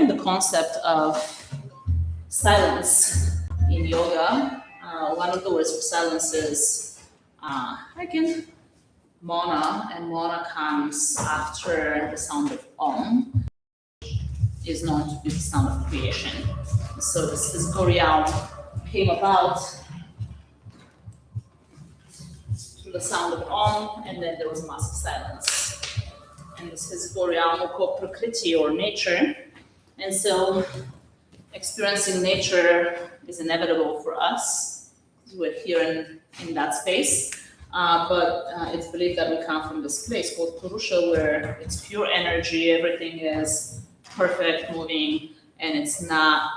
exploring the concept of silence in yoga. One of the words for silence is again, Mona, and Mona comes after the sound of Om, is known to be the sound of creation. So this physical realm came about through the sound of Om, and then there was massive silence. And this physical realm we call Prakriti, or nature. And so experiencing nature is inevitable for us. We're here in that space. But it's believed that we come from this place called Purusha, where it's pure energy, everything is perfect, moving, and it's not,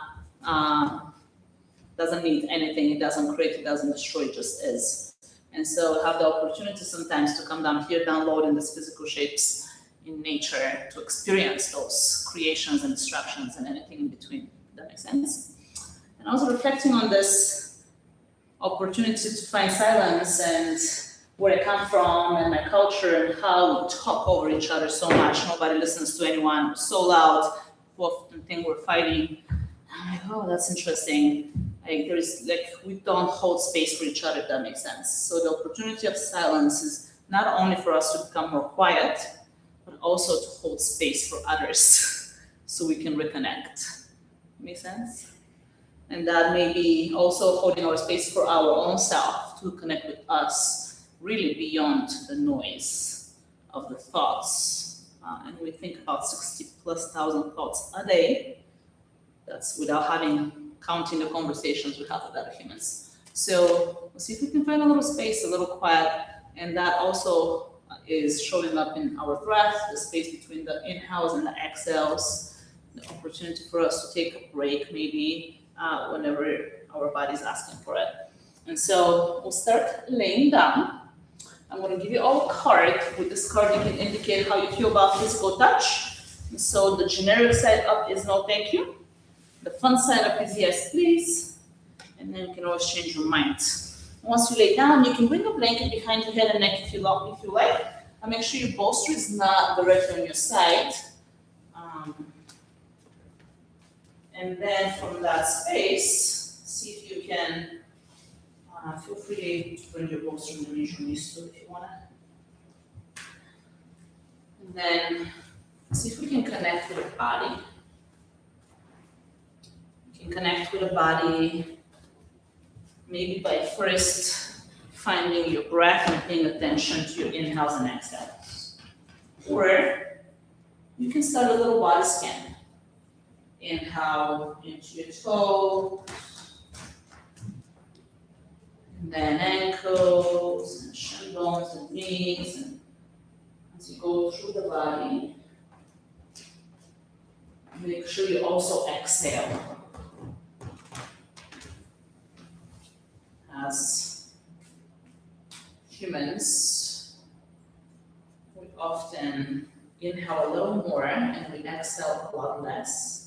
doesn't need anything, it doesn't create, it doesn't destroy, it just is. And so have the opportunity sometimes to come down here, download in these physical shapes in nature to experience those creations and destructions and anything in between. That makes sense? And also reflecting on this opportunity to find silence and where I come from and my culture and how we talk over each other so much. Nobody listens to anyone. We're so loud. We often think we're fighting. I'm like, oh, that's interesting. Like we don't hold space for each other, if that makes sense. So the opportunity of silence is not only for us to become more quiet, but also to hold space for others so we can reconnect. Make sense? And that may be also holding our space for our own self to connect with us, really beyond the noise of the thoughts. And we think about 60,000+ thoughts a day. That's without counting the conversations we have with other humans. So we'll see if we can find a little space, a little quiet, and that also is showing up in our breath, the space between the inhales and the exhales, the opportunity for us to take a break maybe whenever our body's asking for it. And so we'll start laying down. I'm going to give you all a card. With this card, you can indicate how you feel about physical touch. And so the generic side up is no thank you. The fun side up is yes, please. And then you can always change your mind. Once you lay down, you can bring a blanket behind your head and neck if you like. And make sure your bolster is not directly on your side. And then from that space, see if you can, feel free to bring your bolster underneath your knees too if you want to. And then see if we can connect with the body. You can connect with the body maybe by first finding your breath and paying attention to your inhales and exhales. Or you can start a little body scan. Inhale into your toes, and then ankles and shin bones and knees. And as you go through the body, make sure you also exhale. As humans, we often inhale a little more and we exhale a lot less.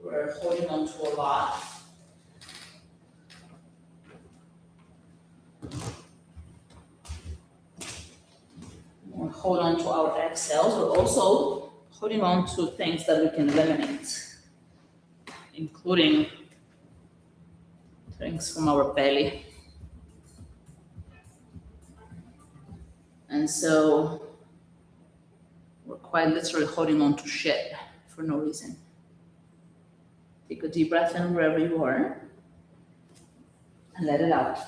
We're holding on to a lot. We'll hold on to our exhales. We're also holding on to things that we can eliminate, including things from our belly. And so we're quite literally holding on to shit for no reason. Take a deep breath in wherever you are and let it out.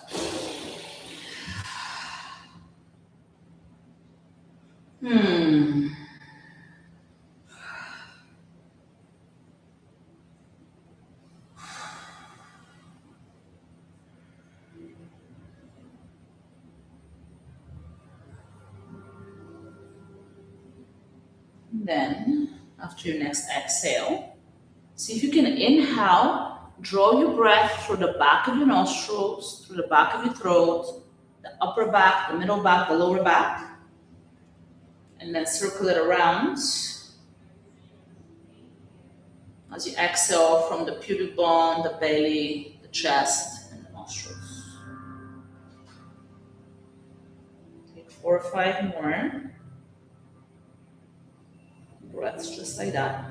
Then, after your next exhale, see if you can inhale, draw your breath through the back of your nostrils, through the back of your throat, the upper back, the middle back, the lower back, and then circle it around as you exhale from the pubic bone, the belly, the chest, and the nostrils. Take 4 or 5 more breaths just like that.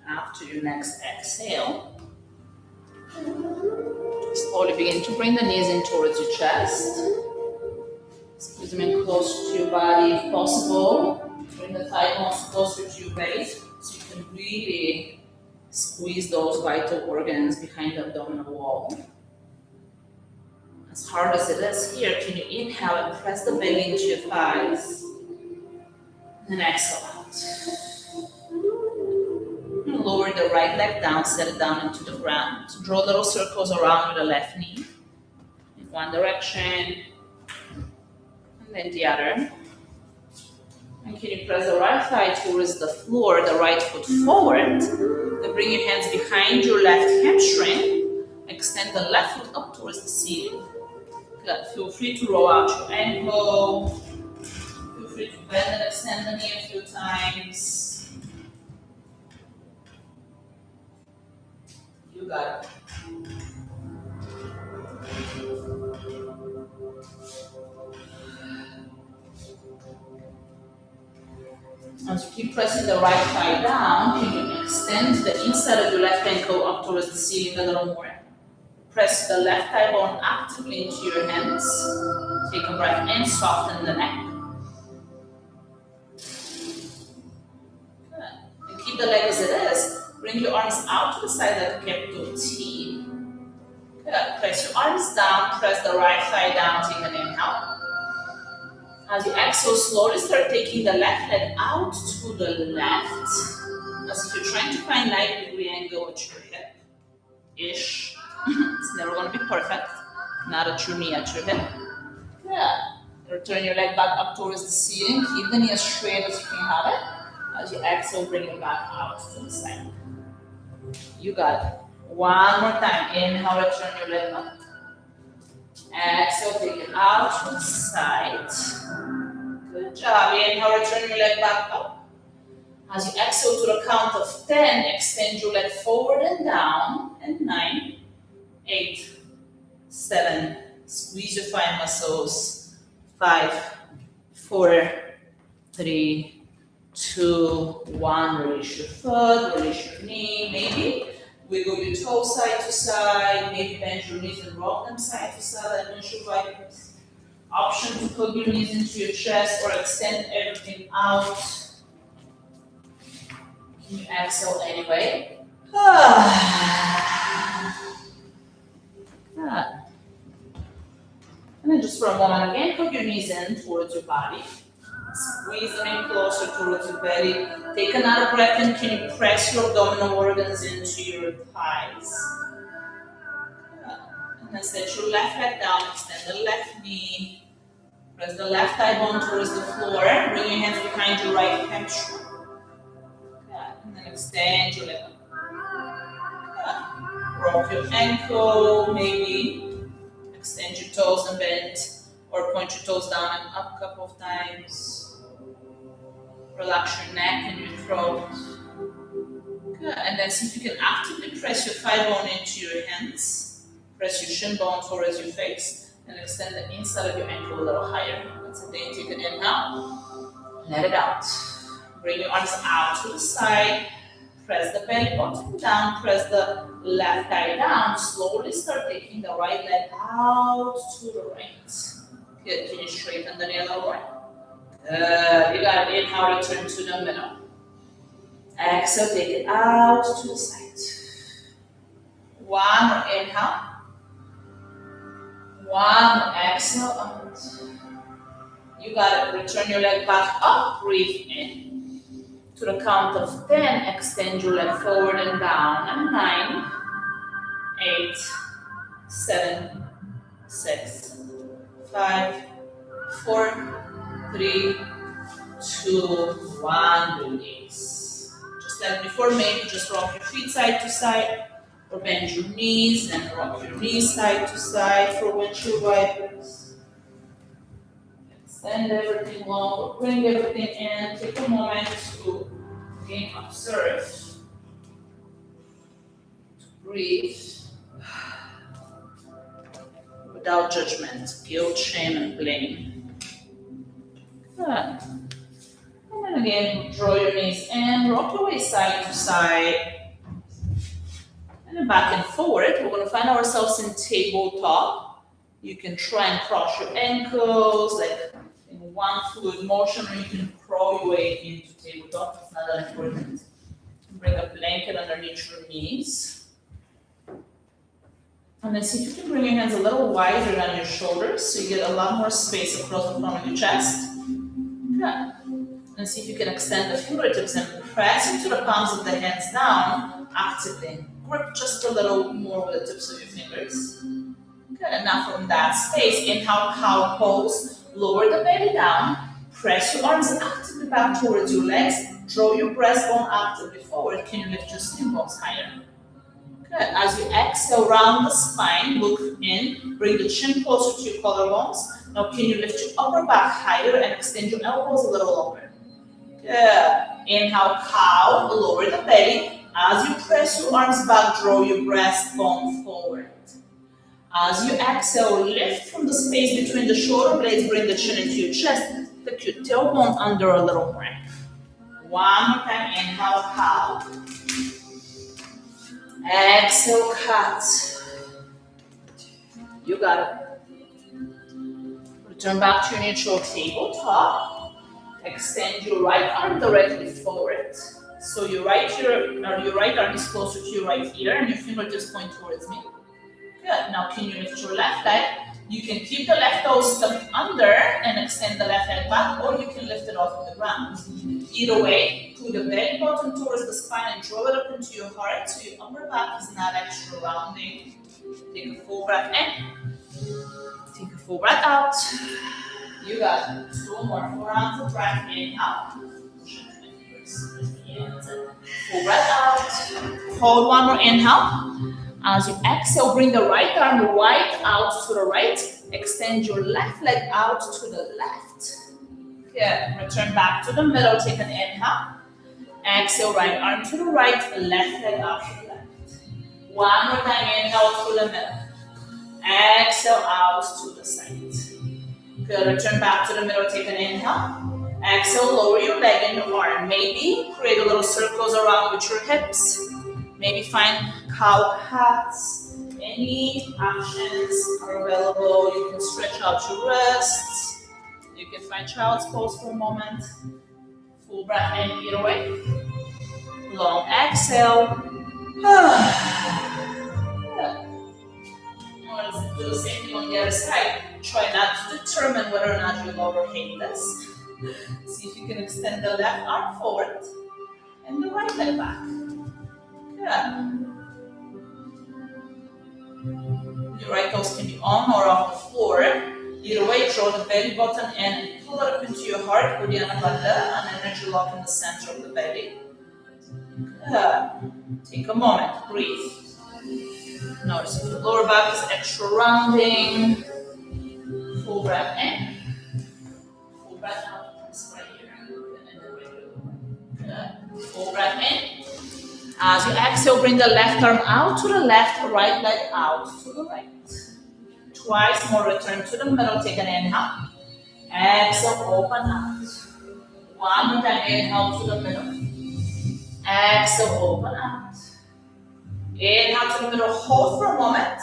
After your next exhale, slowly begin to bring the knees in towards your chest. Squeeze them in close to your body if possible. Bring the thigh bones closer to your waist so you can really squeeze those vital organs behind the abdominal wall. As hard as it is here, can you inhale and press the belly into your thighs? And exhale out. Lower the right leg down, set it down into the ground. Draw little circles around with the left knee in one direction and then the other. And can you press the right thigh towards the floor, the right foot forward. Then bring your hands behind your left hamstring. Extend the left foot up towards the ceiling. Good. Feel free to roll out your ankle. Feel free to bend and extend the knee a few times. You got it. As you keep pressing the right thigh down, can you extend the inside of your left ankle up towards the ceiling a little more? Press the left thigh bone actively into your hands. Take a breath in, soften the neck. Good. And keep the leg as it is. Bring your arms out to the side like a capital T. Good. Press your arms down, press the right thigh down, take an inhale. As you exhale, slowly start taking the left leg out to the left. As if you're trying to find 90-degree angle at your hip-ish. It's never going to be perfect. Not at your knee, at your hip. Yeah. Return your leg back up towards the ceiling. Keep the knee as straight as you can have it. As you exhale, bring it back out to the side. You got it. One more time. Inhale, return your leg up. Exhale, take it out to the side. Good job. Inhale, return your leg back up. As you exhale to the count of 10, extend your leg forward and down. And 9, 8, 7. Squeeze your thigh muscles. 5, 4, 3, 2, 1. Release your foot, release your knee. Maybe wiggle your toes side to side. Maybe bend your knees and rock them side to side like windshield wipers. Option to hug your knees into your chest or extend everything out. Can you exhale anyway? And then just for a moment again, hug your knees in towards your body. Squeeze them in closer towards your belly. Take another breath in. Can you press your abdominal organs into your thighs? And then set your left leg down. Extend the left knee. Press the left thigh bone towards the floor. Bring your hands behind your right hamstring. And then extend your leg up. Rock your ankle, maybe. Extend your toes and bend. Or point your toes down and up a couple of times. Relax your neck and your throat. Good. And then see if you can actively press your thigh bone into your hands. Press your shin bone towards your face. And extend the inside of your ankle a little higher. Once again, take an inhale. Let it out. Bring your arms out to the side. Press the belly button down. Press the left thigh down. Slowly start taking the right leg out to the right. Good. Can you straighten the knee a little more? Good. You got it. Inhale, return to the middle. Exhale, take it out to the side. One more inhale. One more exhale out. You got it. Return your leg back up. Breathe in. To the count of 10, extend your leg forward and down. And 9, 8, 7, 6, 5, 4, 3, 2, 1, release. Just like before, maybe just rock your feet side to side, or bend your knees and rock your knees side to side for windshield wipers. Extend everything long, bring everything in. Take a moment to again observe, to breathe without judgment, guilt, shame, and blame. Good. And then again, draw your knees in, rock your way side to side. And then back and forward. We're going to find ourselves in tabletop. You can try and cross your ankles, like in one fluid motion, or you can crawl your way into tabletop. It's not that important. Bring a blanket underneath your knees. And then see if you can bring your hands a little wider on your shoulders so you get a lot more space across the front of your chest. Good. And see if you can extend the fingertips and press into the palms of the hands down actively. Grip just a little more with the tips of your fingers. Good. And now from that space, inhale, cow pose. Lower the belly down. Press your arms actively back towards your legs. Draw your breastbone actively forward. Can you lift your shin bones higher? Good. As you exhale, round the spine, look in, bring the chin closer to your collarbones. Now can you lift your upper back higher and extend your elbows a little longer? Good. Inhale, cow, lower the belly. As you press your arms back, draw your breastbone forward. As you exhale, lift from the space between the shoulder blades, bring the chin into your chest. Tuck your tailbone under a little more. One more time, inhale, cow. Exhale, cat. You got it. Return back to your neutral tabletop. Extend your right arm directly forward. So your right arm is closer to your right ear and your fingertips point towards me. Good. Now can you lift your left leg? You can keep the left toe stuck under and extend the left leg back, or you can lift it off of the ground. Either way, put the belly button towards the spine and draw it up into your heart so your upper back is not extra rounding. Take a full breath in. Take a full breath out. You got it. 2 more. 4 rounds of breath in, out. Full breath out. Hold 1 more inhale. As you exhale, bring the right arm wide out to the right. Extend your left leg out to the left. Good. Return back to the middle. Take an inhale. Exhale, right arm to the right, left leg out to the left. 1 more time, inhale to the middle. Exhale out to the side. Good. Return back to the middle. Take an inhale. Exhale, lower your leg and your arm. Maybe create a little circles around with your hips. Maybe find cow hats. Any options are available. You can stretch out your wrists. You can find child's pose for a moment. Full breath in, either way. Long exhale. Let's do the same thing on the other side. Try not to determine whether or not you love or hate this. See if you can extend the left arm forward and the right leg back. Good. Your right toes can be on or off the floor. Either way, draw the belly button and pull it up into your heart with the anaconda, an energy lock in the center of the belly. Good. Take a moment, breathe. Notice if the lower back is extra rounding. Full breath in. Full breath out. Right here. Good. Full breath in. As you exhale, bring the left arm out to the left, right leg out to the right. Twice more, return to the middle, take an inhale. Exhale, open out. 1 more time, inhale to the middle. Exhale, open out. Inhale to the middle, hold for a moment.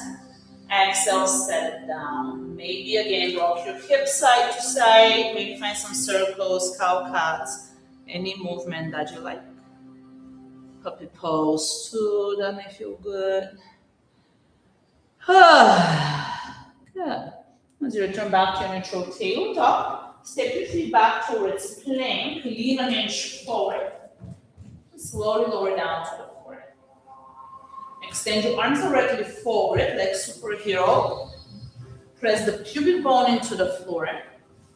Exhale, set it down. Maybe again, rock your hips side to side. Maybe find some circles, cow cats, any movement that you like. Puppy pose too, that may feel good. Good. As you return back to your neutral tabletop, step your feet back towards plank, lean an inch forward. Slowly lower down to the floor. Extend your arms directly forward like superhero. Press the pubic bone into the floor.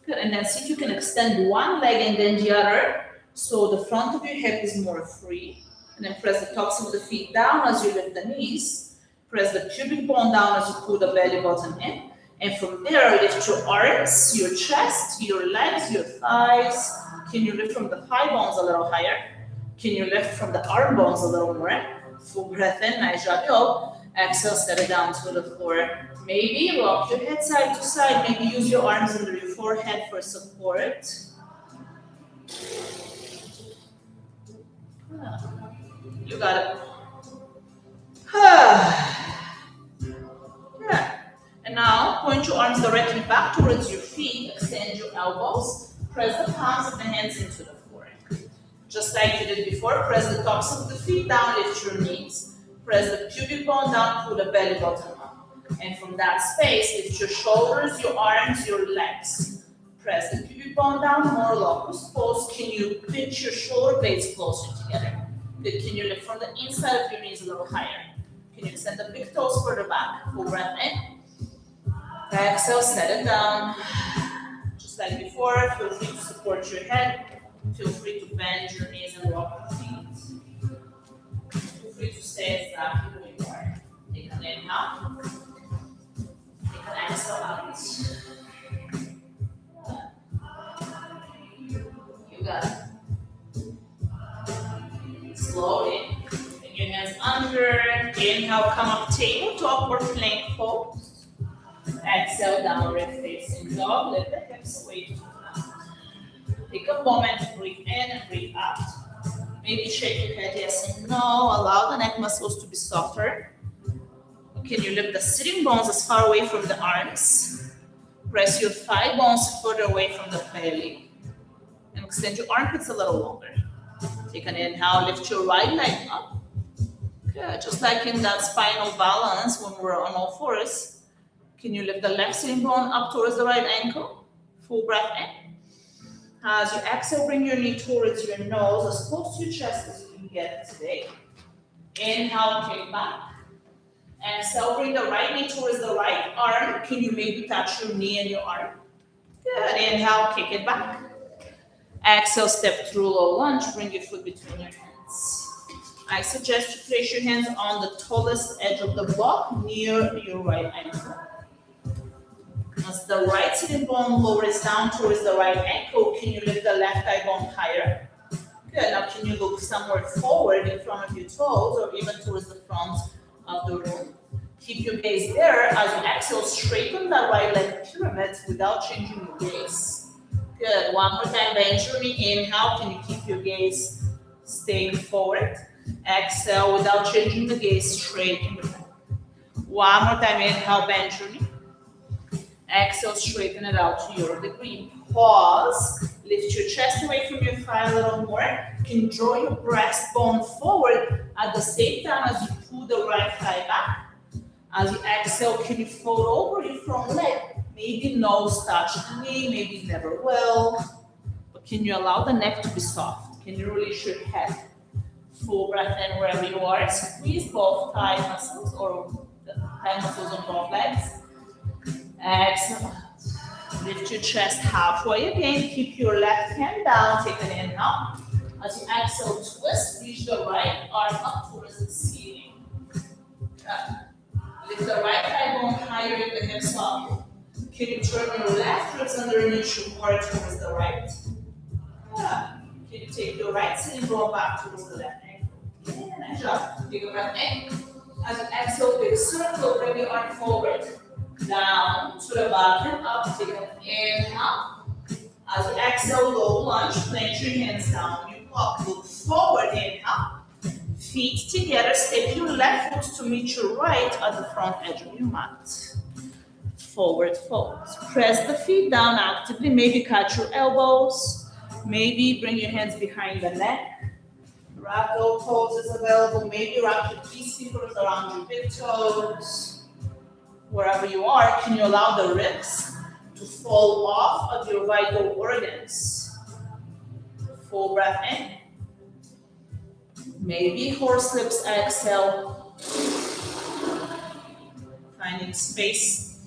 Good, and then see if you can extend one leg and then the other, so the front of your hip is more free. And then press the tops of the feet down as you lift the knees. Press the pubic bone down as you pull the belly button in. And from there, lift your arms, your chest, your legs, your thighs. Can you lift from the thigh bones a little higher? Can you lift from the arm bones a little more? Full breath in, nice job, yo. Exhale, set it down to the floor. Maybe rock your head side to side. Maybe use your arms under your forehead for support. You got it. Yeah. And now point your arms directly back towards your feet. Extend your elbows. Press the palms of the hands into the floor. Just like you did before, press the tops of the feet down, lift your knees. Press the pubic bone down, pull the belly button up. And from that space, lift your shoulders, your arms, your legs. Press the pubic bone down, more locust pose. Can you pinch your shoulder blades closer together? Good. Can you lift from the inside of your knees a little higher? Can you extend the big toes further back? Full breath in. Exhale, set it down. Just like before, feel free to support your head. Feel free to bend your knees and rock your feet. Feel free to stay exactly where you are. Take an inhale. Take an exhale out. You got it. Slowly, bring your hands under. Inhale, come up, tabletop or plank pose. Exhale, downward facing dog. Lift the hips away from the ground. Take a moment to breathe in and breathe out. Maybe shake your head yes and no. Allow the neck muscles to be softer. Can you lift the sitting bones as far away from the arms? Press your thigh bones further away from the belly. And extend your armpits a little longer. Take an inhale, lift your right leg up. Good, just like in that spinal balance when we're on all fours. Can you lift the left sitting bone up towards the right ankle? Full breath in. As you exhale, bring your knee towards your nose, as close to your chest as you can get today. Inhale, kick back. Exhale, bring the right knee towards the right arm. Can you maybe touch your knee and your arm? Good, inhale, kick it back. Exhale, step through low lunge, bring your foot between your hands. I suggest you place your hands on the tallest edge of the block near your right ankle. As the right sitting bone lowers down towards the right ankle, can you lift the left thigh bone higher? Good, now can you look somewhere forward in front of your toes or even towards the front of the room? Keep your gaze there. As you exhale, straighten that right leg pyramid without changing your gaze. Good. One more time, bend your knee. Inhale. Can you keep your gaze staying forward? Exhale without changing the gaze, straight in the back. One more time, inhale, bend your knee. Exhale, straighten it out to your degree. Pause. Lift your chest away from your thigh a little more. Can you draw your breastbone forward at the same time as you pull the right thigh back? As you exhale, can you fold over your front leg? Maybe nose touch the knee, maybe never will. But can you allow the neck to be soft? Can you release your head? Full breath in wherever you are. Squeeze both thigh muscles or the thigh muscles on both legs. Exhale. Lift your chest halfway again. Keep your left hand down. Take an inhale. As you exhale, twist. Reach the right arm up towards the ceiling. Lift the right thigh bone higher in the hips up. Can you turn your left ribs underneath your heart towards the right? Can you take your right sitting bone back towards the left ankle? Yeah, nice job. Take a breath in. As you exhale, big circle, bring your arm forward. Down to the back and up. Take an inhale. As you exhale, low lunge, plant your hands down. You walk, look forward, inhale. Feet together, step your left foot to meet your right at the front edge of your mat. Forward fold. Press the feet down actively. Maybe catch your elbows. Maybe bring your hands behind the neck. Ragdoll pose is available. Maybe wrap your peace fingers around your big toes. Wherever you are, can you allow the ribs to fall off of your vital organs? Full breath in. Maybe horse lips, exhale. Finding space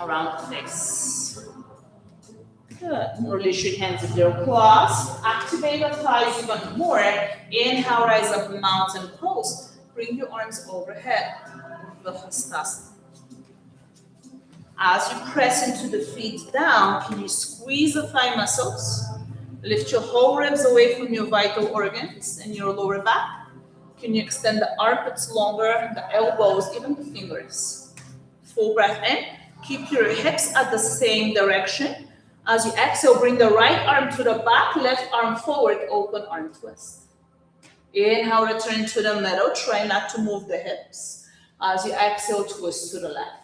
around the face. Good. Release your hands if they're crossed. Activate the thighs even more. Inhale, rise up, mountain pose. Bring your arms overhead. As you press into the feet down, can you squeeze the thigh muscles? Lift your whole ribs away from your vital organs and your lower back. Can you extend the armpits longer, the elbows, even the fingers? Full breath in. Keep your hips at the same direction. As you exhale, bring the right arm to the back, left arm forward, open arm twist. Inhale, return to the middle. Try not to move the hips. As you exhale, twist to the left.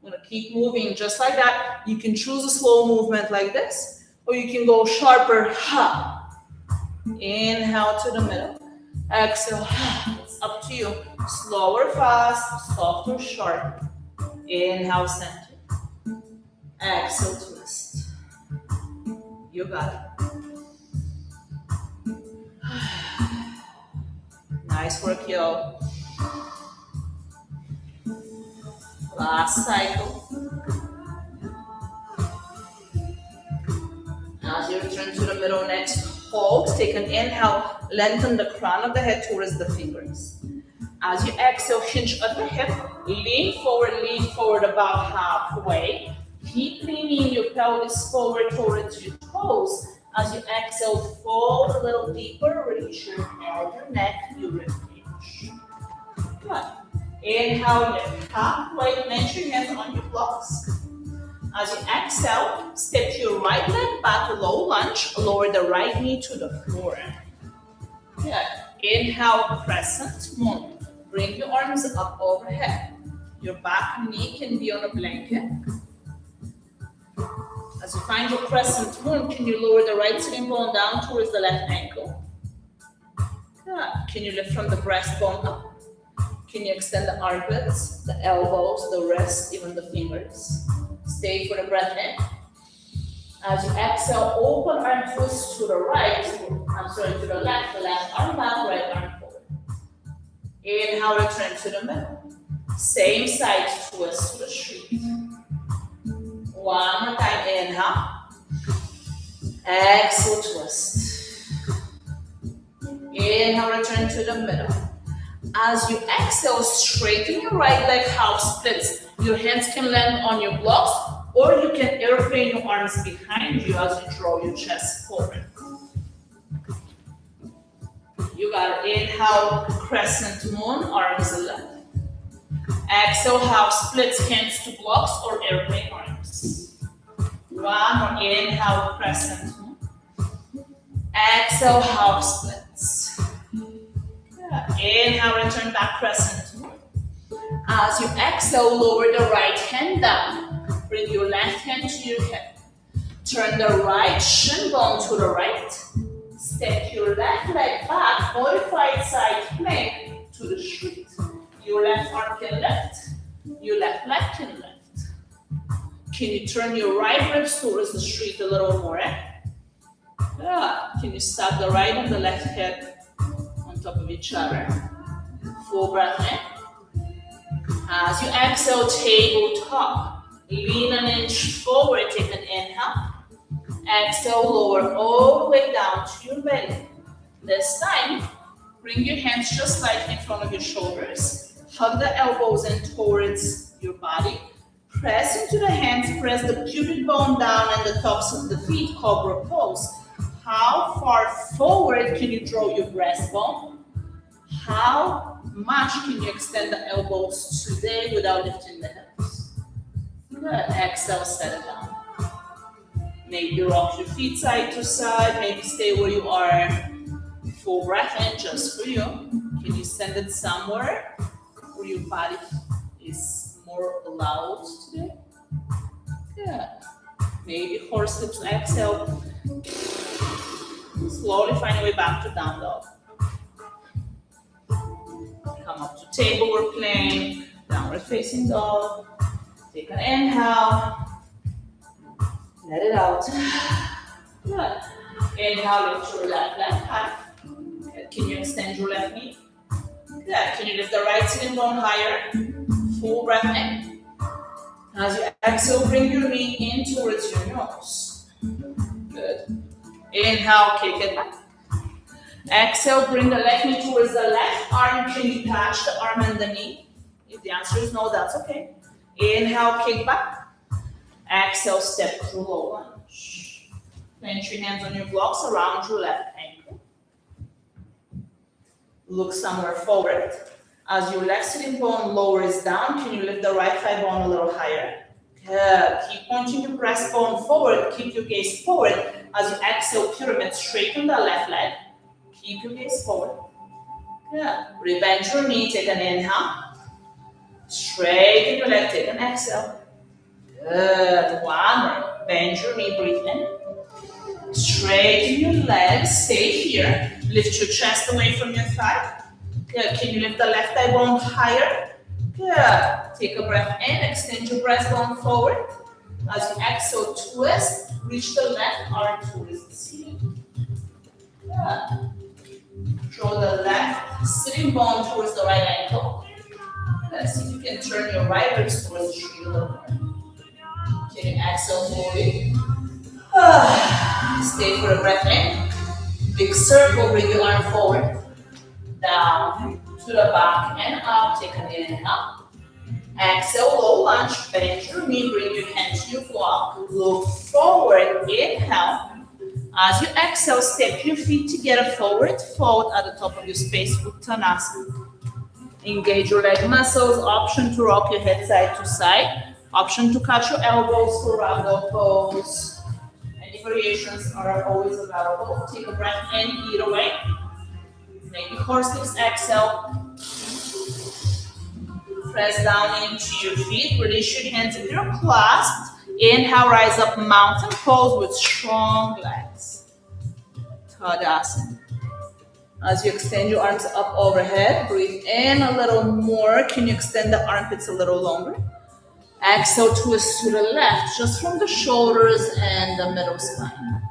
I'm going to keep moving just like that. You can choose a slow movement like this, or you can go sharper. Ha. Inhale to the middle. Exhale. Ha. It's up to you. Slower, fast, soft or sharp. Inhale, center. Exhale, twist. You got it. Nice work, yo. Last cycle. As you return to the middle, next hold. Take an inhale, lengthen the crown of the head towards the fingers. As you exhale, hinge at the hip, lean forward about halfway. Keep leaning your pelvis forward towards your toes. As you exhale, fold a little deeper, release your head, your neck, your ribcage. Good. Inhale, lift halfway, plant your hands on your blocks. As you exhale, step your right leg back, low lunge, lower the right knee to the floor. Good. Inhale, crescent moon. Bring your arms up overhead. Your back knee can be on a blanket. As you find your crescent moon, can you lower the right sitting bone down towards the left ankle? Good. Can you lift from the breastbone up? Can you extend the armpits, the elbows, the wrists, even the fingers? Stay for the breath in. As you exhale, open arm twist to the right, to the left arm back, right arm forward. Inhale, return to the middle. Same side, twist to the street. One more time, inhale. Exhale, twist. Inhale, return to the middle. As you exhale, straighten your right leg, half splits. Your hands can land on your blocks, or you can airplane your arms behind you as you draw your chest forward. You got it. Inhale, crescent moon, arms left. Exhale, half splits, hands to blocks or airplane arms. One more. Inhale, crescent moon. Exhale, half splits. Inhale, return back, crescent moon. As you exhale, lower the right hand down. Bring your left hand to your hip. Turn the right shin bone to the right. Step your left leg back, modified side plank to the street. Your left arm can lift. Your left leg can lift. Can you turn your right ribs towards the street a little more? Yeah. Can you stack the right and the left hip on top of each other? Full breath in. As you exhale, tabletop. Lean an inch forward, take an inhale. Exhale, lower all the way down to your belly. This time, bring your hands just like in front of your shoulders. Hug the elbows in towards your body. Press into the hands, press the pubic bone down and the tops of the feet, cobra pose. How far forward can you draw your breastbone? How much can you extend the elbows today without lifting the hips? Good. Exhale, set it down. Maybe rock your feet side to side. Maybe stay where you are. Full breath in just for you. Can you send it somewhere where your body is more loud today? Good. Maybe horse hips. Exhale. Slowly find your way back to down dog. Come up to tablework plank, downward facing dog. Take an inhale. Let it out. Good. Inhale, lift your left high. Good. Can you extend your left knee? Good. Can you lift the right sitting bone higher? Full breath in. As you exhale, bring your knee in towards your nose. Good. Inhale, kick it back. Exhale, bring the left knee towards the left arm. Can you touch the arm and the knee? If the answer is no, that's okay. Inhale, kick back. Exhale, step through low lunge. Plant your hands on your blocks around your left ankle. Look somewhere forward. As your left sitting bone lowers down, can you lift the right thigh bone a little higher? Good. Keep pointing your breastbone forward. Keep your gaze forward. As you exhale, pyramid, straighten the left leg. Keep your gaze forward. Good. Rebend your knee. Take an inhale. Straighten your leg. Take an exhale. Good. One more. Bend your knee. Breathe in. Straighten your legs. Stay here. Lift your chest away from your thigh. Good. Can you lift the left thigh bone higher? Good. Take a breath in. Extend your breastbone forward. As you exhale, twist. Reach the left arm towards the ceiling. Good. Draw the left sitting bone towards the right ankle. Let's see if you can turn your right ribs towards the street a little more. Can you exhale slowly? Stay for a breath in. Big circle, bring your arm forward. Down to the back and up. Take an inhale. Exhale, low lunge. Bend your knee, bring your hand to your block. Look forward. Inhale. As you exhale, step your feet together, forward fold at the top of your space, Uttanasana. Engage your leg muscles, option to rock your head side to side, option to catch your elbows for ragdoll pose. Any variations are always available. Take a breath in, either way. Make your horse lips, exhale. Press down into your feet, release your hands if you're clasped. Inhale, rise up, mountain pose with strong legs. Tadasana. As you extend your arms up overhead, breathe in a little more. Can you extend the armpits a little longer? Exhale, twist to the left, just from the shoulders and the middle spine.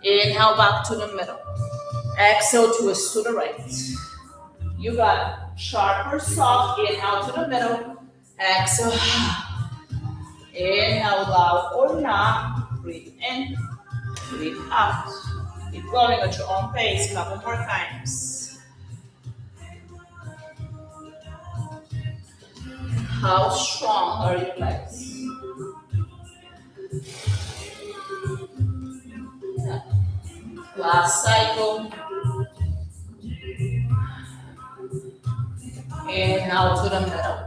Inhale, back to the middle. Exhale, twist to the right. You got it. Sharp or soft. Inhale to the middle. Exhale. Inhale, loud or not. Breathe in, breathe out. Keep going at your own pace. Couple more times. How strong are your legs? Yeah. Last cycle. Inhale to the middle.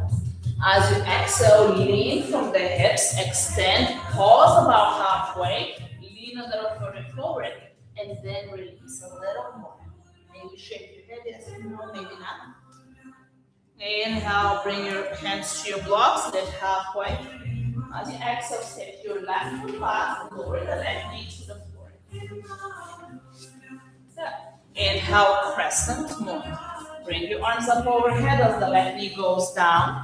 As you exhale, lean from the hips, extend, pause about halfway, lean a little further forward, and then release a little more. Maybe shake your head, yes, no, maybe not. Inhale, bring your hands to your blocks, lift halfway. As you exhale, step your left foot back, lower the left knee to the floor. Good. Inhale, crescent moon. Bring your arms up overhead as the left knee goes down.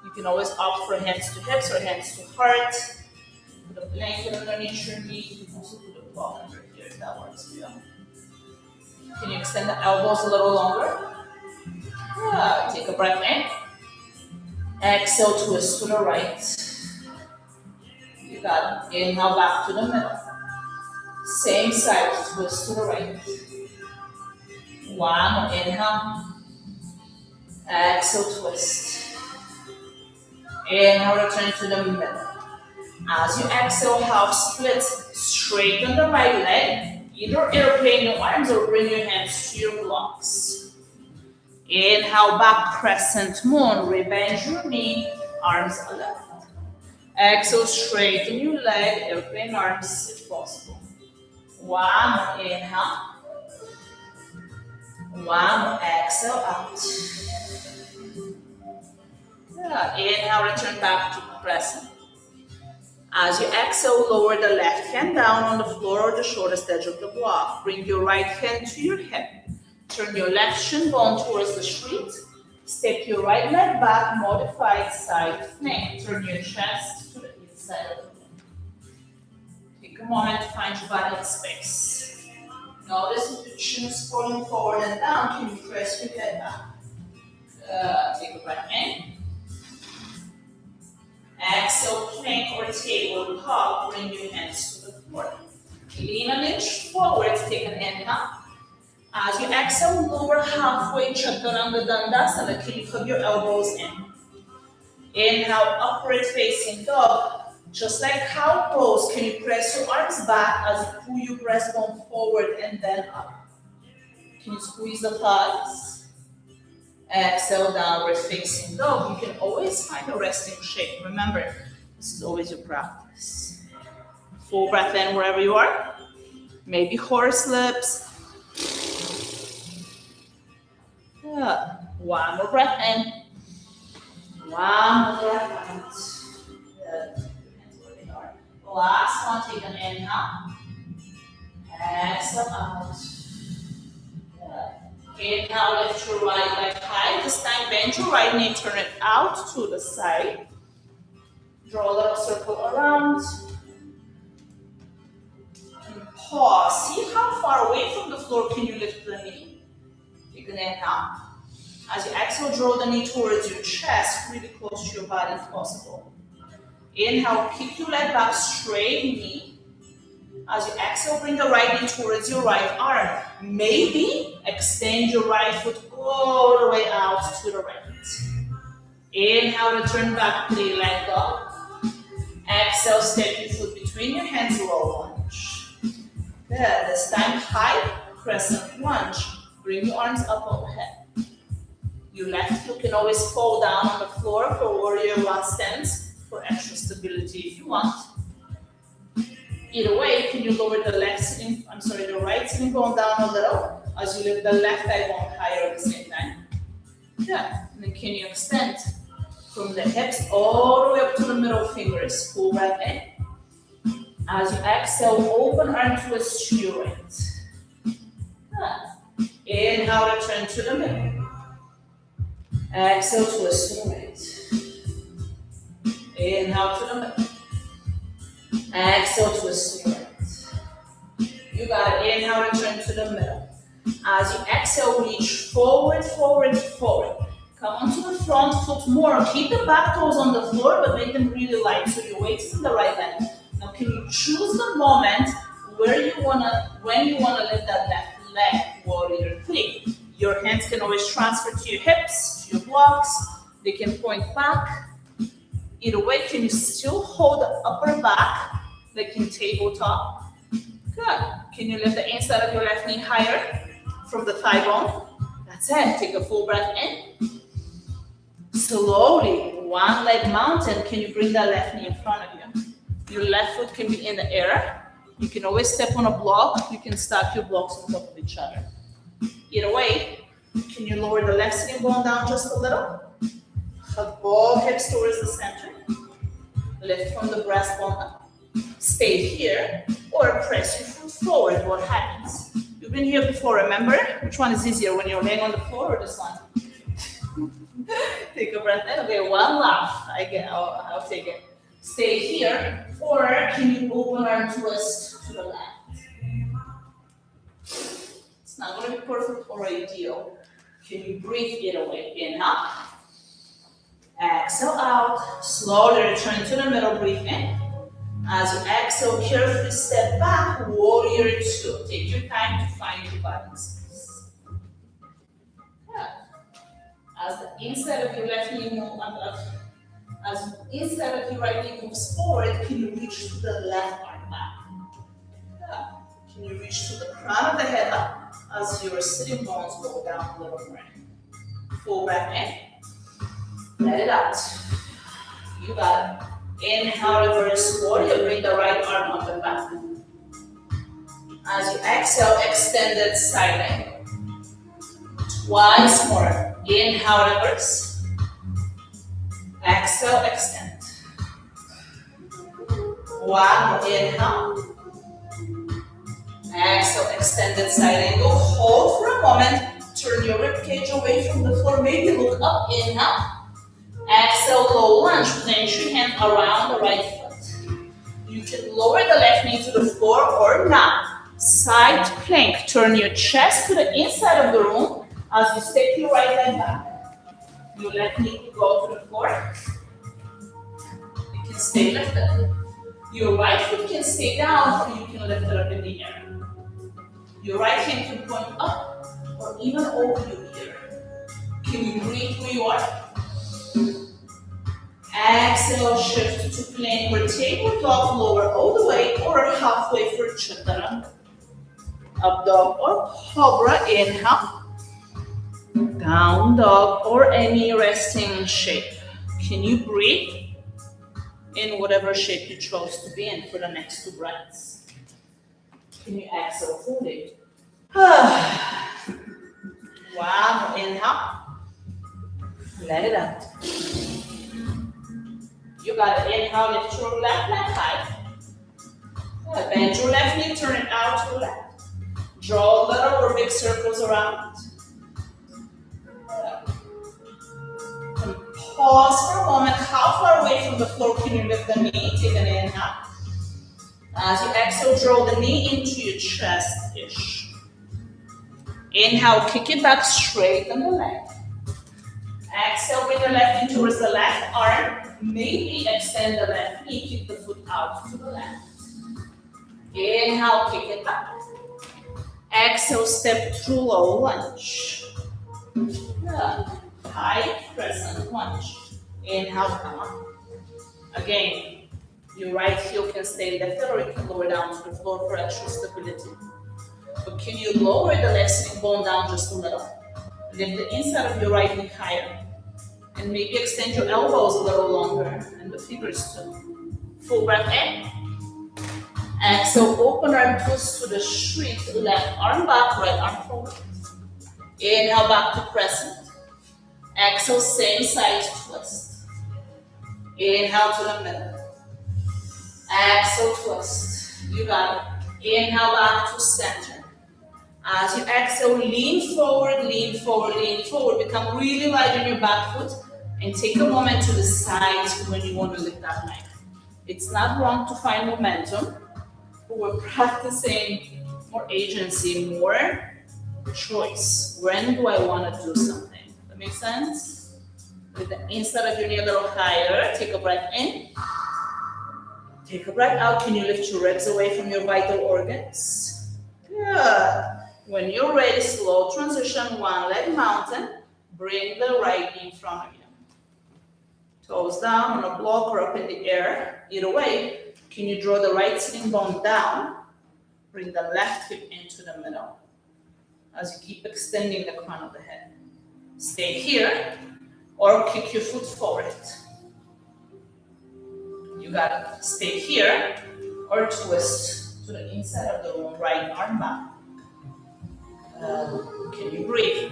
You can always opt for hands to hips or hands to heart. Put a blanket underneath your knee. You can also put a block under here if that works for you. Can you extend the elbows a little longer? Yeah. Take a breath in. Exhale, twist to the right. You got it. Inhale, back to the middle. Same side, twist to the right. One more. Inhale. Exhale, twist. Inhale, return to the middle. As you exhale, half split, straighten the right leg. Either airplane your arms or bring your hands to your blocks. Inhale, back crescent moon. Rebend your knee, arms left. Exhale, straighten your leg, airplane arms if possible. One more. Inhale. One more. Exhale, out. Yeah. Inhale, return back to crescent. As you exhale, lower the left hand down on the floor or the shortest edge of the block. Bring your right hand to your hip. Turn your left shin bone towards the street. Step your right leg back, modified side plank. Turn your chest to the inside of the room. Take a moment to find your body in space. Notice if your chin is falling forward and down, can you press your head back? Take a breath in. Exhale, plank or table top, bring your hands to the floor. Lean an inch forward, take an inhale. As you exhale, lower halfway, chaturanga dandasana. Can you hug your elbows in? Inhale, upward facing dog. Just like cow pose, can you press your arms back as you pull your breastbone forward and then up? Can you squeeze the thighs? Exhale, downward facing dog. You can always find a resting shape. Remember, this is always your practice. Full breath in wherever you are. Maybe horse lips. Yeah. One more breath in. One more breath out. Good. Last one, take an inhale. Exhale out. Good. Inhale, lift your right leg high. This time, bend your right knee, turn it out to the side. Draw a little circle around. And pause. See how far away from the floor can you lift the knee. Take an inhale. As you exhale, draw the knee towards your chest, really close to your body if possible. Inhale, kick your leg back, straight knee. As you exhale, bring the right knee towards your right arm. Maybe extend your right foot all the way out to the right. Inhale, return back, three leg dog. Exhale, step your foot between your hands, low lunge. Good. This time, high crescent lunge. Bring your arms up overhead. Your left foot can always fall down on the floor for warrior one stance for extra stability if you want. Either way, can you lower the the right sitting bone down a little as you lift the left thigh bone higher at the same time. Yeah. And then can you extend from the hips all the way up to the middle fingers. Full breath in. As you exhale, open arm twist to your right. Inhale, return to the middle. Exhale, twist to the right. Inhale to the middle. Exhale, twist to your right. You got it. Inhale, return to the middle. As you exhale, reach forward, forward, forward. Come onto the front foot more. Keep the back toes on the floor, but make them really light so your weight is in the right leg. Now, can you choose the moment when you wanna lift that left leg, warrior three? Your hands can always transfer to your hips, to your blocks. They can point back. Either way, can you still hold the upper back like in tabletop? Good. Can you lift the inside of your left knee higher from the thigh bone? That's it. Take a full breath in. Slowly, one leg mountain. Can you bring that left knee in front of you? Your left foot can be in the air. You can always step on a block. You can stack your blocks on top of each other. Either way, can you lower the left sitting bone down just a little? Hug both hips towards the center. Lift from the breastbone up. Stay here or press your foot forward. What happens? You've been here before, remember? Which one is easier, when you're laying on the floor or this one? Take a breath in. Okay, one laugh. I'll take it. Stay here, or can you open arm twist to the left? It's not going to be perfect or ideal. Can you breathe it away? Inhale. Exhale out. Slowly return to the middle. Breathe in. As you exhale, carefully step back. Warrior two. Take your time to find your balance. Yeah. As the inside of your left knee moves, as the inside of your right knee moves forward, can you reach to the left arm back? Yeah. Can you reach to the crown of the head up as your sitting bones go down a little more? Full breath in. Let it out. You got it. Inhale, reverse warrior. Bring the right arm up and back. As you exhale, extended side leg. Twice more. Inhale, reverse. Exhale, extend. One more. Inhale. Exhale, extended side angle. Hold for a moment. Turn your ribcage away from the floor. Maybe look up. Inhale. Exhale, low lunge. Place your hand around the right foot. You can lower the left knee to the floor or not. Side plank. Turn your chest to the inside of the room as you step your right leg back. Your left knee will go to the floor. You can stay lifted. Your right foot can stay down or you can lift it up in the air. Your right hand can point up or even over your ear. Can you breathe where you are? Exhale, shift to plank or tabletop, lower all the way or halfway for chaturanga. Up dog or cobra, inhale. Down dog or any resting shape. Can you breathe in whatever shape you chose to be in for the next 2 breaths? Can you exhale fully? One, inhale. Let it out. You got it. Inhale, lift your left leg high. Bend your left knee, turn it out to the left. Draw little or big circles around. And pause for a moment. How far away from the floor can you lift the knee? Take an inhale. As you exhale, draw the knee into your chest-ish. Inhale, kick it back, straighten the leg. Exhale, bring the left knee towards the left arm. Maybe extend the left knee, kick the foot out to the left. Inhale, kick it back. Exhale, step through low lunge. High crescent lunge. Inhale, come on. Again, your right heel can stay lifted or it can lower down to the floor for extra stability. But can you lower the left sitting bone down just a little? Lift the inside of your right knee higher. And maybe extend your elbows a little longer and the fingers too. Full breath in. Exhale, open arm twist to the street. Left arm back, right arm forward. Inhale, back to crescent. Exhale, same side twist. Inhale to the middle. Exhale, twist. You got it. Inhale, back to center. As you exhale, lean forward, lean forward, lean forward. Become really light on your back foot and take a moment to the sides when you want to lift that leg. It's not wrong to find momentum, but we're practicing more agency, more choice. When do I want to do something? That makes sense? With the inside of your knee a little higher, take a breath in. Take a breath out. Can you lift your ribs away from your vital organs? Good. When you're ready, slow transition, one leg mountain. Bring the right knee in front of you. Toes down on a block or up in the air. Either way, can you draw the right sitting bone down? Bring the left hip into the middle. As you keep extending the crown of the head. Stay here or kick your foot forward. You got it. Stay here or twist to the inside of the room, right arm back. Can you breathe?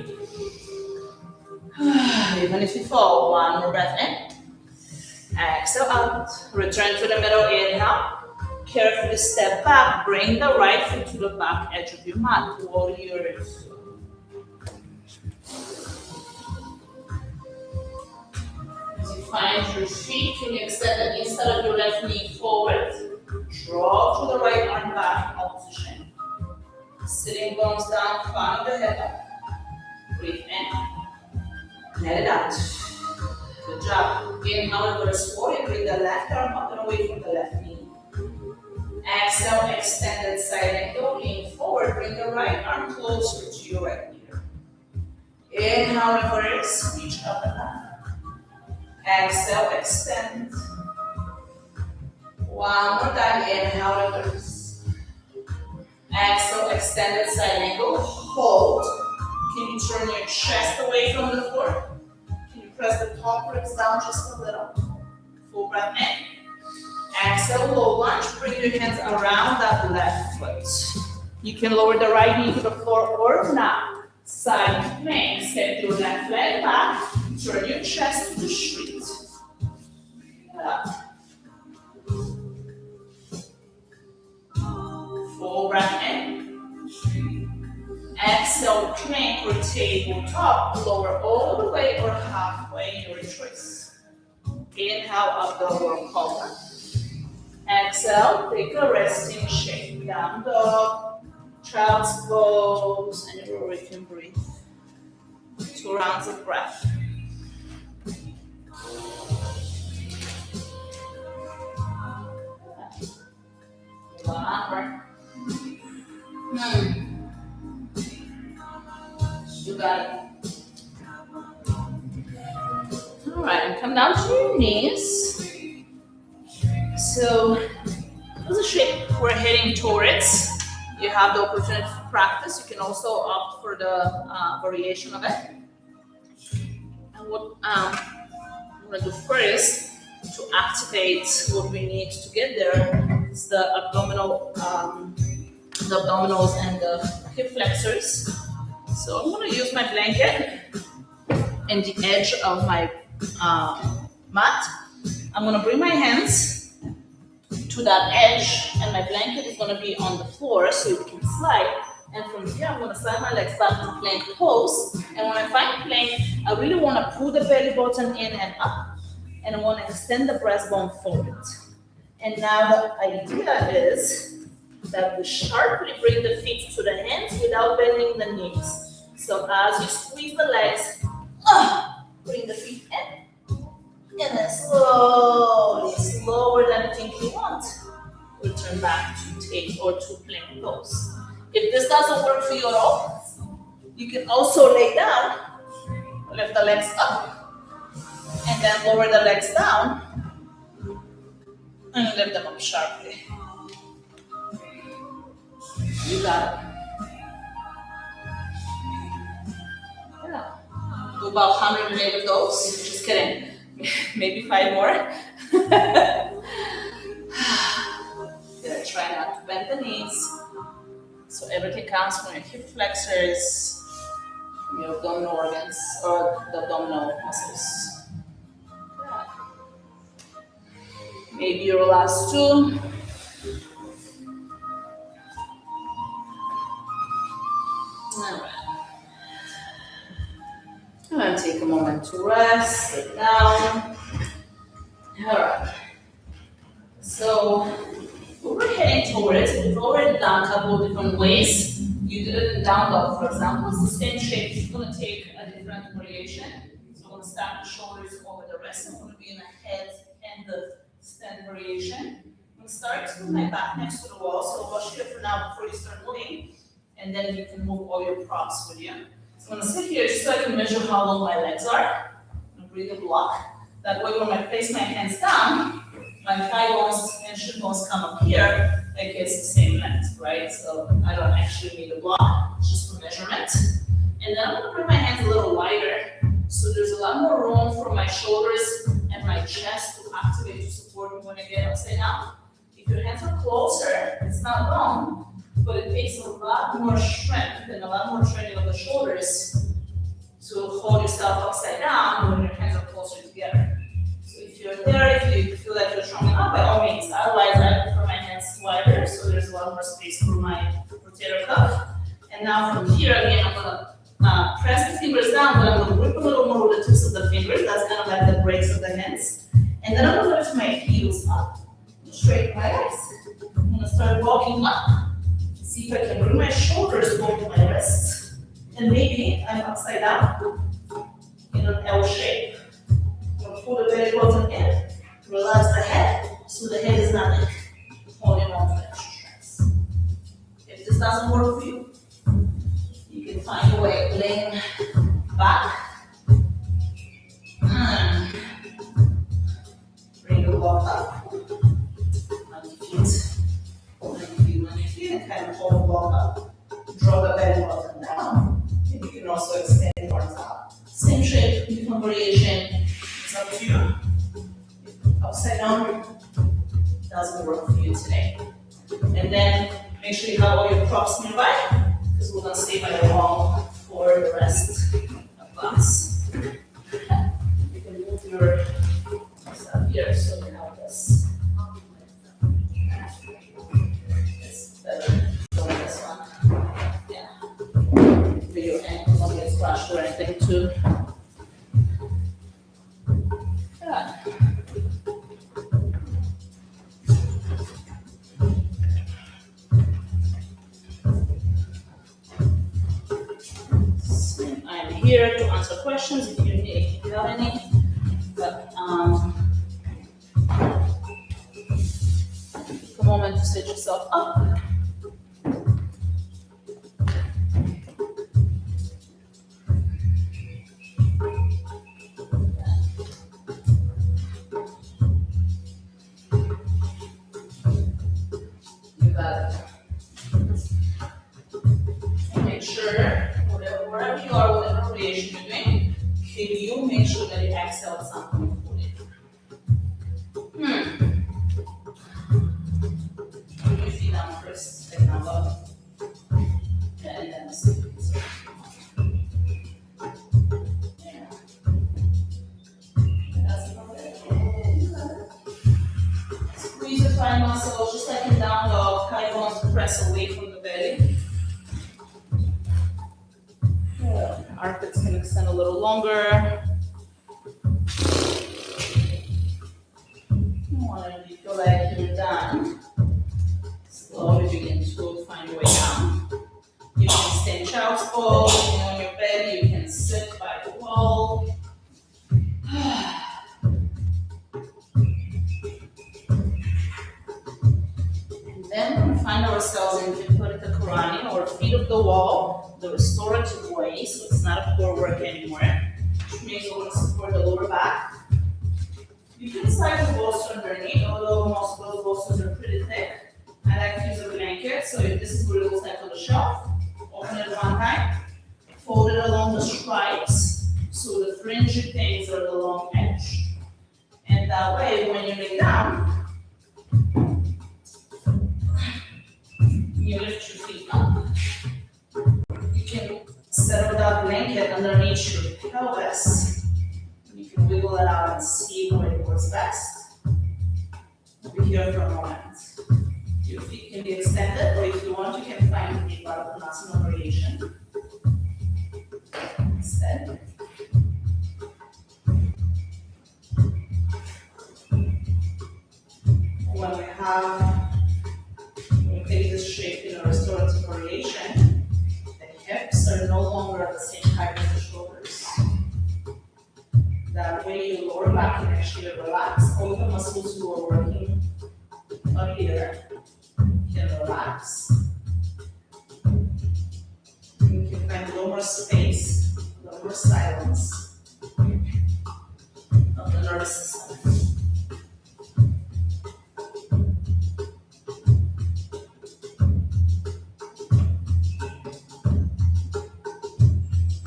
Even if you fall, one more breath in. Exhale out. Return to the middle. Inhale. Carefully step back. Bring the right foot to the back edge of your mat. Warriors. As you find your feet, can you extend the inside of your left knee forward? Draw to the right arm back in opposition. Sitting bones down, crown of the head up. Breathe in. Let it out. Good job. Inhale, reverse warrior. Bring the left arm up and away from the left knee. Exhale, extended side angle. Lean forward. Bring the right arm closer to your right ear. Inhale, reverse. Reach up and down. Exhale, extend. One more time. Inhale, reverse. Exhale, extended side angle. Hold. Can you turn your chest away from the floor? Can you press the top ribs down just a little? Full breath in. Exhale, low lunge. Bring your hands around that left foot. You can lower the right knee to the floor or not. Side plank. Step your left leg back. Turn your chest to the street. Full breath in. Exhale, plank or tabletop. Lower all the way or halfway, your choice. Inhale, up dog or cobra. Exhale, take a resting shape. Down dog, child's pose, and you can breathe. 2 rounds of breath. 1 hour. You got it. All right, and come down to your knees. So this is a shape we're heading towards. You have the opportunity to practice. You can also opt for the variation of it. And what I'm going to do first to activate what we need to get there is the abdominals and the hip flexors. So I'm going to use my blanket and the edge of my mat. I'm going to bring my hands to that edge, and my blanket is going to be on the floor so it can slide. And from here, I'm going to slide my legs back to plank pose. And when I find plank, I really want to pull the belly button in and up, and I want to extend the breastbone forward. And now the idea is that we sharply bring the feet to the hands without bending the knees. So as you squeeze the legs, bring the feet in, and then slowly, slower than you think you want, return back to take or to plank pose. If this doesn't work for you at all, you can also lay down, lift the legs up, and then lower the legs down, and lift them up sharply. You got it. Yeah. Do about 100 of those. Just kidding. Maybe 5 more. Gonna try not to bend the knees. So everything counts from your hip flexors, from your abdominal organs, or the abdominal muscles. Yeah. Maybe your last 2. All right. I'm going to take a moment to rest, sit down. All right. So what we're heading towards, we've already done a couple of different ways. You did it in down dog, for example. It's the same shape. It's going to take a different variation. So I'm going to stack the shoulders over the rest. I'm going to be in a head and the stand variation. I'm going to start with my back next to the wall. So watch here for now before you start moving. And then you can move all your props with you. So I'm going to sit here just so I can measure how long my legs are. I'm going to breathe a block. That way when I place my hands down, my thigh bones and shin bones come up here, it gets the same length, right? So I don't actually need a block, it's just for measurement. And then I'm going to bring my hands a little wider, so there's a lot more room for my shoulders and my chest to activate to support me when I get upside down. If your hands are closer, it's not long, but it takes a lot more strength and a lot more training of the shoulders to hold yourself upside down when your hands are closer together. If you're there, if you feel like you're strong enough, by all means. Otherwise, I prefer my hands wider, so there's a lot more space for my rotator cuff. And now from here, again, I'm gonna press the fingers down, but I'm gonna grip a little more with the tips of the fingers. That's kind of like the breaks of the hands. And then I'm gonna lift my heels up, straighten my legs. I'm gonna start walking up. See if I can bring my shoulders over to my wrists. And maybe I'm upside down in an L shape. Pull the belly button in, relax the head, so the head is not like holding on to extra stress. If this doesn't work for you, you can find a way of laying back. Bring your walk up. On your feet, and kind of hold the walk up. Draw the belly button down. And you can also extend the arms out. Same shape, different variation. It's up to you. Upside down doesn't work for you today. And then make sure you have all your props nearby, because we're going to stay by the wall for the rest of class. You can move your stuff here so you have this. It's better than this one. Yeah. For your ankles don't get scratched or anything too. Yeah. So I'm here to answer questions if you have any. But take a moment to sit yourself up. You got it. And make sure, wherever you are, whatever variation you're doing, can you make sure that you exhale at some point fully. Put your feet down first, like now up. And then sleep. Yeah. That's about it. Squeeze the thigh muscle, just like in down dog. Thigh bones press away from the belly. Armpits can extend a little longer. When you feel like you're done, slowly begin to find your way down. You can stand child's pose, on your belly, you can sit by the wall. And then we find ourselves in Viparita Karani, or feet of the wall, the restorative way, so it's not a core work anymore, which means we're going to support the lower back. You can slide the bolster underneath, although most of those bolsters are pretty thick. I like to use a blanket, so if this is where it looks like on the shelf, open it one time, fold it along the stripes, so the fringy things are the long edge. And that way, when you lay down, you lift your feet up. You can settle that blanket underneath your pelvis. You can wiggle it out and see where it works best. Be here for a moment. Your feet can be extended, or if you want, you can find the Baddha variation. Instead. When we take this shape in a restorative variation, the hips are no longer at the same height as the shoulders. That way your lower back can actually relax. All the muscles you are working up here can relax. You can find a little more space, a little more silence of the nervous system.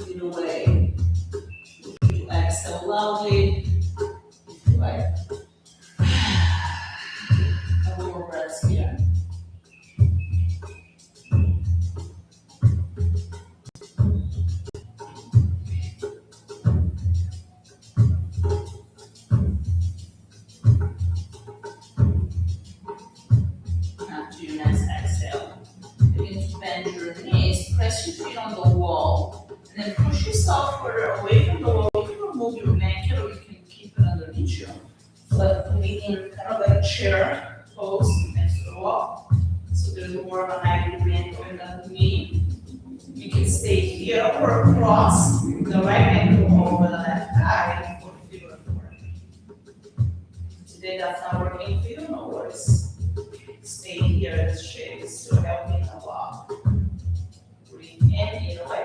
In a way, you exhale loudly, if you like. A little more breaths here. After your next exhale, begin to bend your knees, press your feet on the wall, and then push yourself further away from the wall. You can remove your blanket or you can keep it underneath you. But in kind of like a chair pose next to the wall. So there's more of a 90-degree angle in the knee. You can stay here or across the right ankle over the left thigh for figure four. Today that's not working for you, no worries. Stay here in this shape, it's still helping a lot. Breathe in, either way.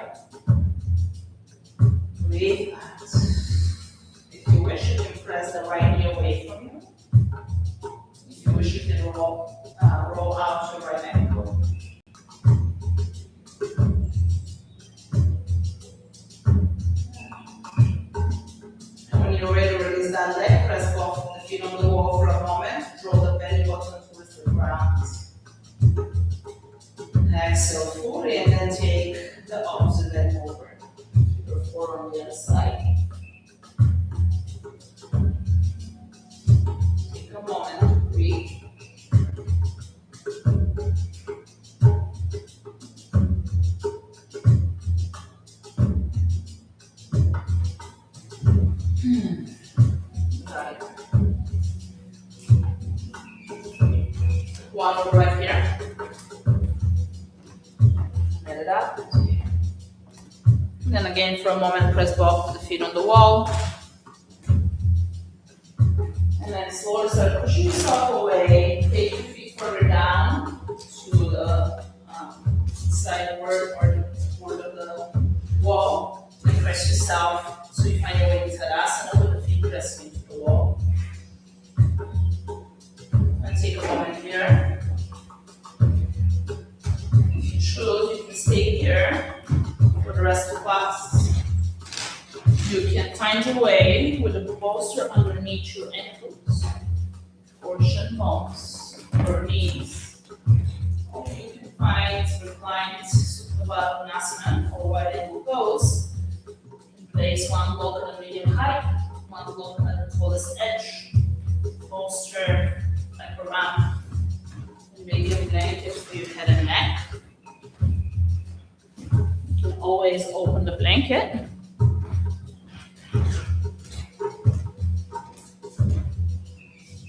Breathe out. If you wish, you can press the right knee away from you. If you wish, you can roll out your right ankle. And when you're ready to release that leg, press both the feet on the wall for a moment. Draw the belly button towards the ground. Exhale fully, and then take the opposite leg over. Figure four on the other side. Take a moment to breathe. Got it. One more breath here. Let it out. Then again, for a moment, press both the feet on the wall. And then slowly start pushing yourself away. Take your feet further down to the side word or the word of the wall, and press yourself so you find your way to Tadasana with the feet pressing into the wall. And take a moment here. If you choose, you can stay here for the rest of the class. You can find your way with the bolster underneath your ankles, or shin bones, or knees. Or you can find reclined Supavadhanasana, or wide angle pose. You can place one block at a medium height, one block at the tallest edge. Bolster like a ramp, and maybe a blanket for your head and neck. You can always open the blanket.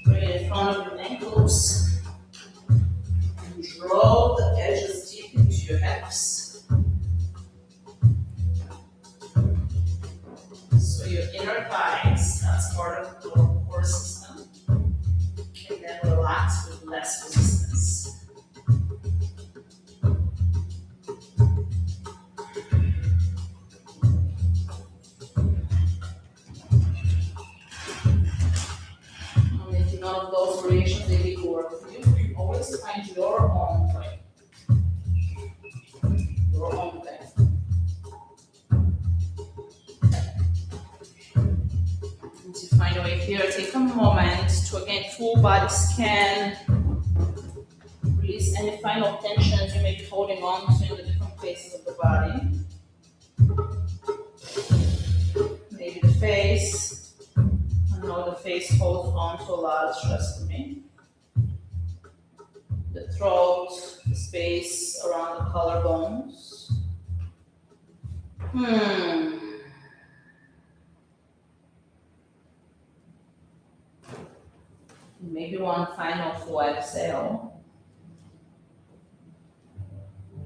Bring it in front of your ankles. And draw the edges deep into your hips. So your inner thighs, that's part of the core system, can then relax with less resistance. If none of those variations they will work for you, you always find your own way. Your own way. And to find a way here, take a moment to again full body scan. Release any final tensions you may be holding on to in the different places of the body. Maybe the face. I know the face holds on to a lot of stress for me. The throat, the space around the collarbones. Maybe one final full exhale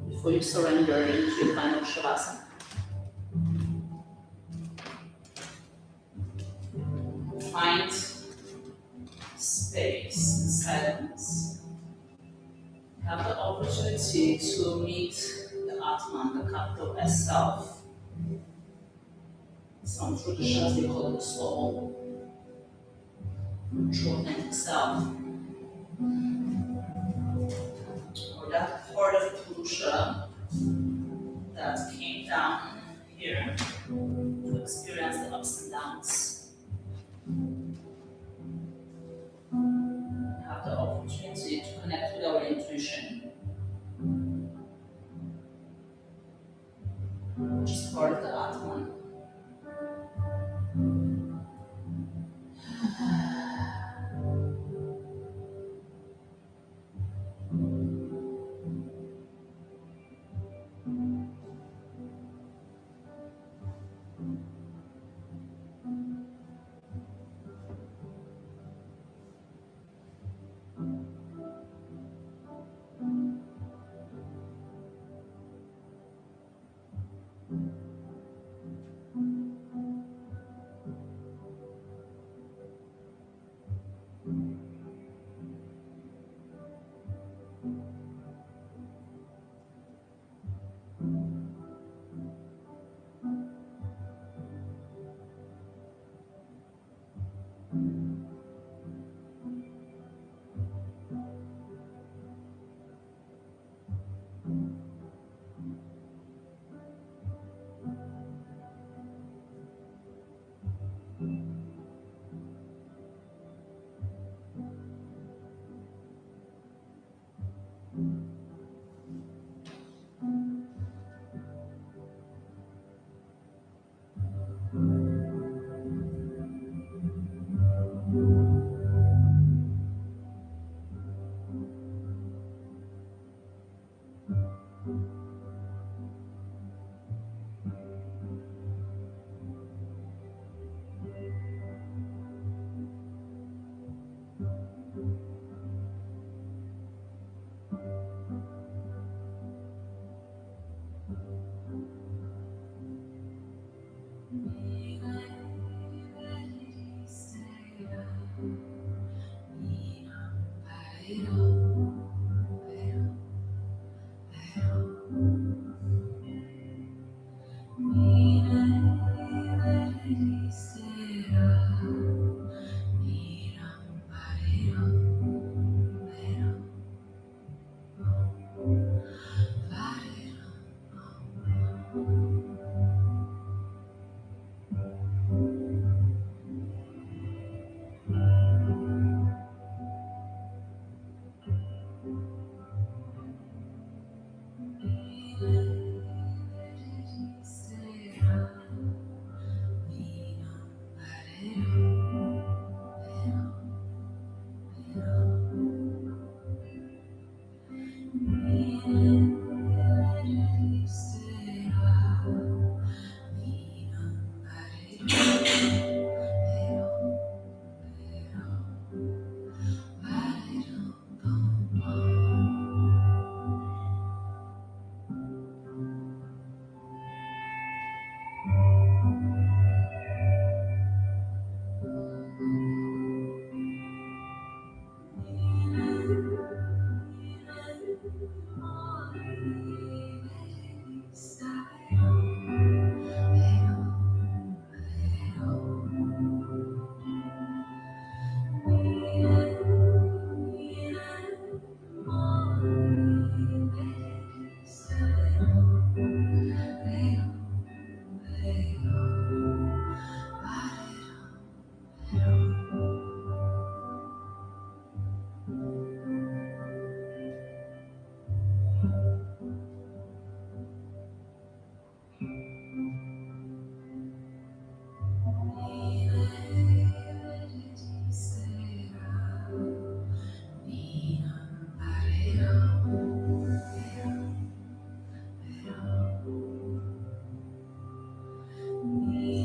before you surrender into your final Shavasana. Find space and silence. Have the opportunity to meet the Atman, the capital S self. Some traditions they call it the soul, true authentic self, or that part of Purusha that came down here to experience the ups and downs. Have the opportunity to connect with our intuition, which is part of the Atman.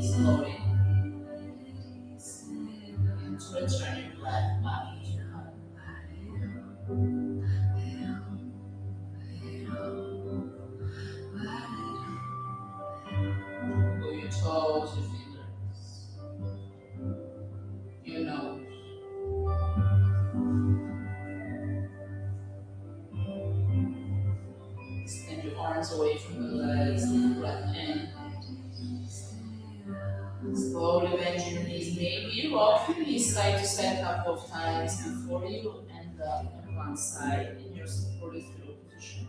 Slowly to return your breath back to your heart. Move your toes, your fingers, your nose. Extend your arms away from the legs and breath in. Slowly bend your knees. Maybe rock your knees side to side a couple of times before you end up on one side in your supported fetal position.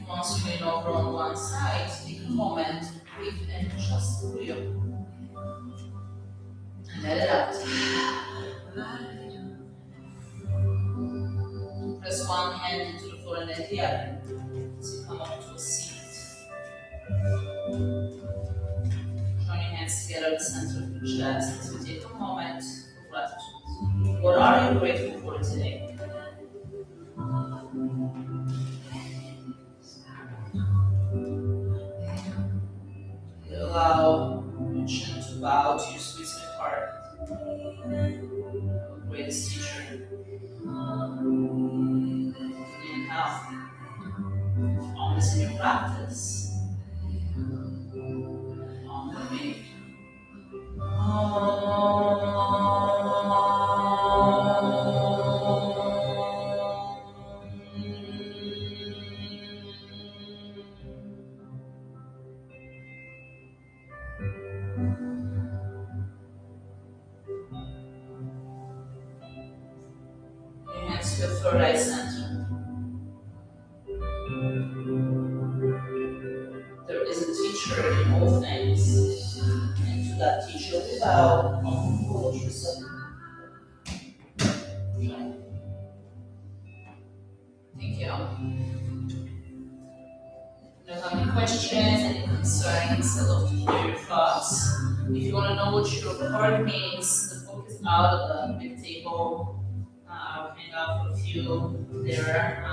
Once you lean over on one side, take a moment to breathe and just feel. Let it out. Press one hand into the floor and then the other. So you come up to a seat. Join your hands together at the center of your chest as we take a moment of gratitude. What are you grateful for today? Allow your chin to bow to your sweet, sweet heart. Your greatest teacher. Inhale. Always in your practice. On the way. Your hands to your third eye center. There is a teacher in all things, and to that teacher we bow on approach yourself. Thank you. If you have any questions, any concerns, I'd love to hear your thoughts. If you want to know what your card means, the book is out of the big table. I'll hang out for a few there.